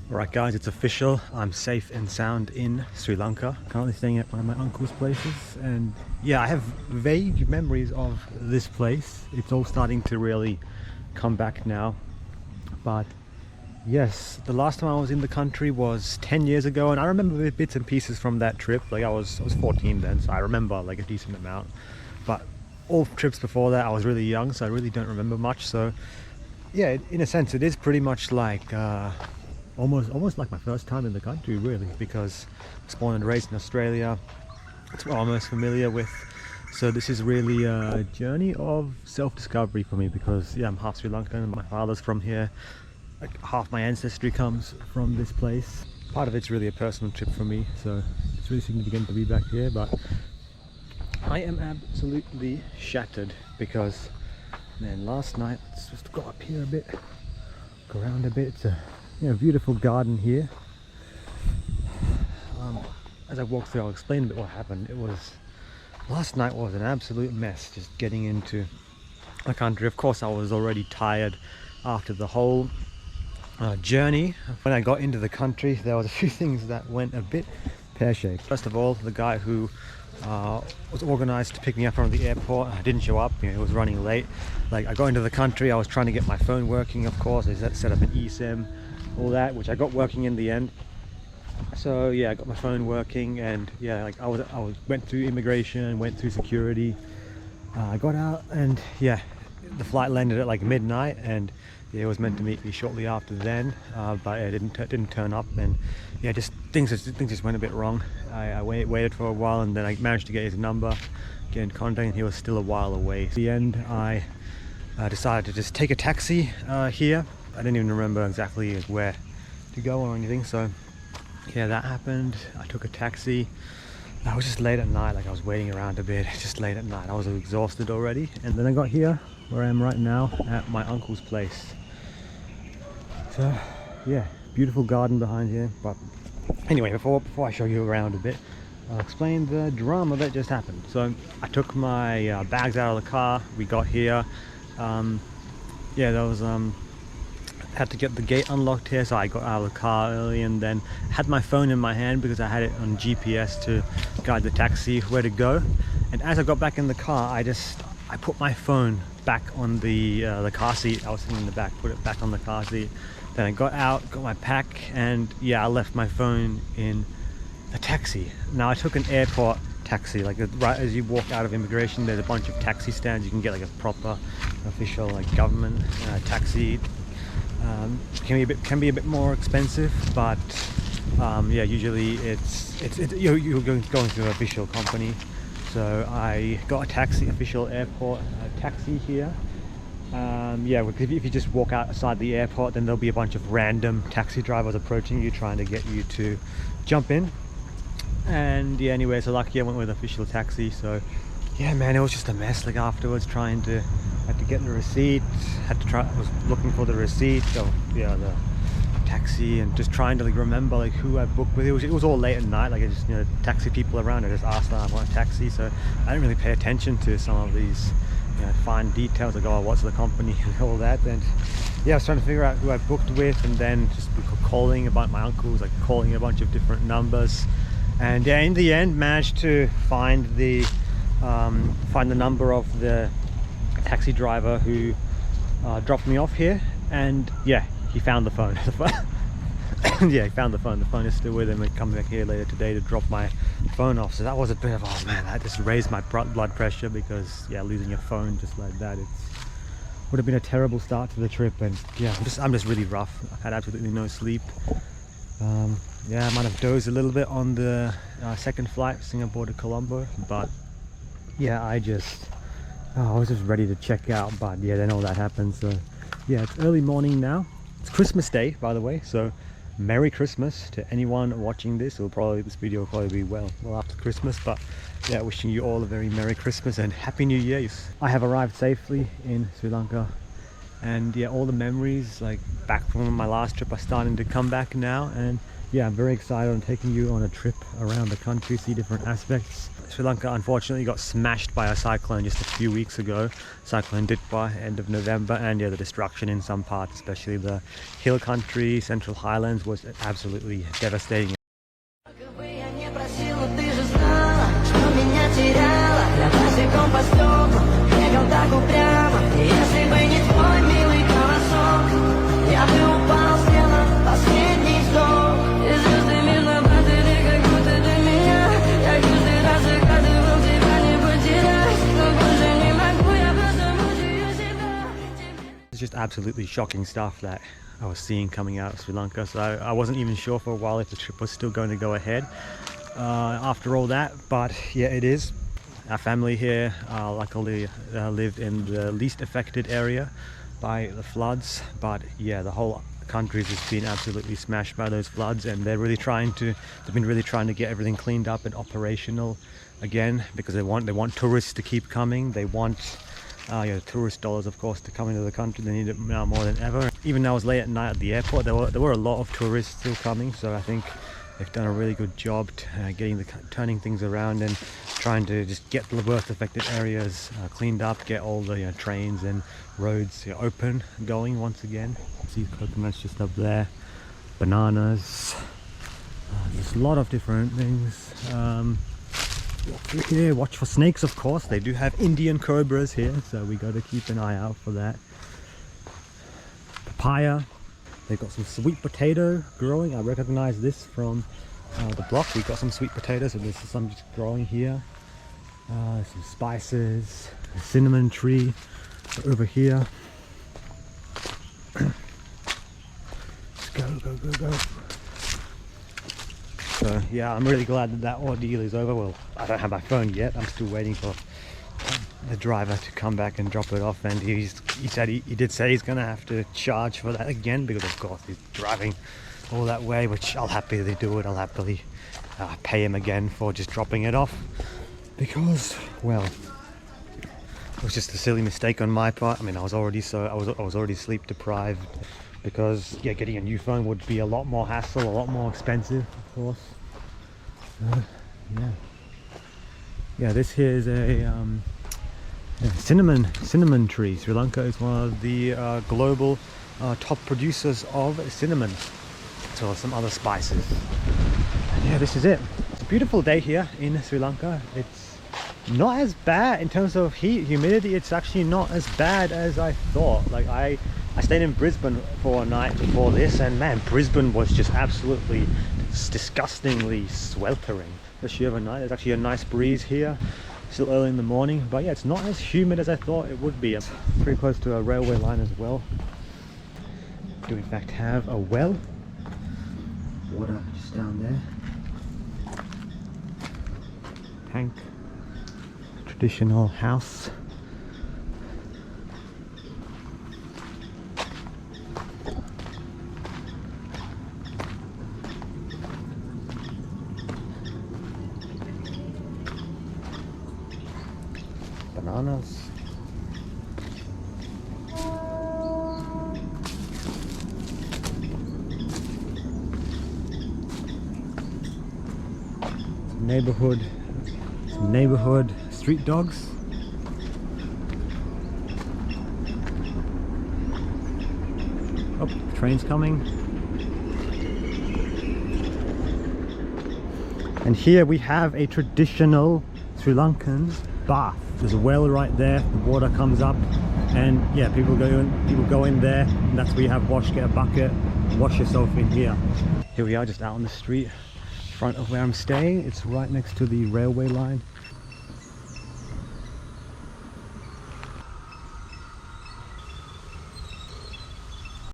Alright guys, it's official. I'm safe and sound in Sri Lanka. Currently staying at one of my uncle's places, and yeah, I have vague memories of this place. It's all starting to really come back now. But yes, the last time I was in the country was 10 years ago, and I remember bits and pieces from that trip. Like I was 14 then, so I remember like a decent amount. But all trips before that I was really young, so I really don't remember much. So yeah, in a sense it is pretty much like almost like my first time in the country, really, because I was born and raised in Australia. It's what I'm most familiar with. So this is really a journey of self-discovery for me, because yeah, I'm half Sri Lankan and my father's from here. Like half my ancestry comes from this place. Part of it's really a personal trip for me, so it's really significant to be back here. But I am absolutely shattered because, man, last night, let's just go up here a bit, go around a bit. It's a beautiful garden here. As I walk through, I'll explain a bit what happened. Last night was an absolute mess, just getting into the country. Of course, I was already tired after the whole journey. When I got into the country, there was a few things that went a bit pear-shaped. First of all, the guy who was organized to pick me up from the airport didn't show up. He was running late. Like, I got into the country, I was trying to get my phone working, of course. I set up an eSIM, all that, which I got working in the end. So yeah, I got my phone working, and yeah, like I went through immigration, went through security. I got out, and yeah, the flight landed at like midnight, and yeah, it was meant to meet me shortly after then, but it didn't turn up, and yeah, just things just went a bit wrong. I waited for a while, and then I managed to get his number, get in contact, and he was still a while away. In the end, I decided to just take a taxi here. I didn't even remember exactly where to go or anything, so yeah, that happened. I took a taxi. I was just late at night, like I was waiting around a bit, just late at night. I was exhausted already, and then I got here where I am right now at my uncle's place. So yeah, beautiful garden behind here. But anyway, before I show you around a bit, I'll explain the drama that just happened. So I took my bags out of the car. We got here. Yeah, there was had to get the gate unlocked here, so I got out of the car early, and then had my phone in my hand because I had it on GPS to guide the taxi where to go. And as I got back in the car, I put my phone back on the car seat. I was sitting in the back, put it back on the car seat. Then I got out, got my pack, and yeah, I left my phone in the taxi. Now I took an airport taxi, like right as you walk out of immigration, there's a bunch of taxi stands. You can get like a proper official like government taxi. Can be a bit more expensive, but yeah, usually you're going through an official company. So I got a taxi, official airport taxi here. Yeah, if you just walk outside the airport, then there'll be a bunch of random taxi drivers approaching you, trying to get you to jump in. And yeah, anyway, so lucky I went with official taxi. So yeah, man, it was just a mess. Like afterwards, had to get the receipt, I was looking for the receipt of the taxi, and just trying to like remember like who I booked with. It was all late at night, like I just taxi people around. I just asked them I want a taxi, so I didn't really pay attention to some of these fine details, like oh, what's the company and all that. And yeah, I was trying to figure out who I booked with, and then just calling about my uncles, like calling a bunch of different numbers, and yeah, in the end managed to find the number of the taxi driver who dropped me off here, and yeah, he found the phone. Yeah, he found the phone. The phone is still with him. I come back here later today to drop my phone off. So that was a bit of, oh man, that just raised my blood pressure, because yeah, losing your phone just like that, would have been a terrible start to the trip. And yeah, I'm just really rough. I've had absolutely no sleep. Yeah, I might have dozed a little bit on the second flight, Singapore to Colombo, but yeah, I was just ready to check out. But yeah, then all that happened. So yeah, it's early morning now. It's Christmas Day, by the way, so Merry Christmas to anyone watching this. This video will probably be well after Christmas, but yeah, wishing you all a very Merry Christmas and Happy New Year. I have arrived safely in Sri Lanka, and yeah, all the memories like back from my last trip are starting to come back now. And yeah, I'm very excited on taking you on a trip around the country, see different aspects. Sri Lanka unfortunately got smashed by a cyclone just a few weeks ago. Cyclone Ditpa, end of November, and yeah, the destruction in some parts, especially the hill country, central highlands, was absolutely devastating. It's just absolutely shocking stuff that I was seeing coming out of Sri Lanka, so I wasn't even sure for a while if the trip was still going to go ahead after all that, but yeah, it is. Our family here luckily lived in the least affected area by the floods, but yeah, the whole country's just been absolutely smashed by those floods, and they've been really trying to get everything cleaned up and operational again, because they want tourists to keep coming. They want tourist dollars, of course, to come into the country. They need it now more than ever. Even though I was late at night at the airport, there were a lot of tourists still coming, so I think they've done a really good job turning things around and trying to just get the worst affected areas cleaned up, get all the trains and roads open, going once again. See coconuts just up there, bananas, there's a lot of different things. Walk through here, watch for snakes, of course. They do have Indian cobras here, so we got to keep an eye out for that. Papaya. They've got some sweet potato growing. I recognize this from the block. We've got some sweet potatoes, and there's some just growing here. Some spices, a cinnamon tree over here. Let's go. So yeah, I'm really glad that ordeal is over. Well, I don't have my phone yet. I'm still waiting for the driver to come back and drop it off, and he did say he's gonna have to charge for that again, because of course he's driving all that way, which I'll happily do it. I'll happily pay him again for just dropping it off, because, well, it was just a silly mistake on my part. I mean, I was already sleep deprived, because yeah, getting a new phone would be a lot more hassle, a lot more expensive, of course. So yeah, this here is a cinnamon tree. Sri Lanka is one of the global top producers of cinnamon, as well as some other spices. And yeah, this is it. It's a beautiful day here in Sri Lanka. It's not as bad in terms of heat, humidity. It's actually not as bad as I thought. Like I stayed in Brisbane for a night before this, and man, Brisbane was just absolutely disgustingly sweltering, especially overnight. There's actually a nice breeze here, still early in the morning, but yeah, it's not as humid as I thought it would be. I'm pretty close to a railway line as well. Do in fact have a well, water just down there, tank, traditional house. Bananas. Some neighborhood street dogs. Oh, the train's coming. And here we have a traditional Sri Lankan bath. There's a well right there, the water comes up, and yeah, people go in there, and that's where you have get a bucket, wash yourself in here. Here we are, just out on the street in front of where I'm staying. It's right next to the railway line.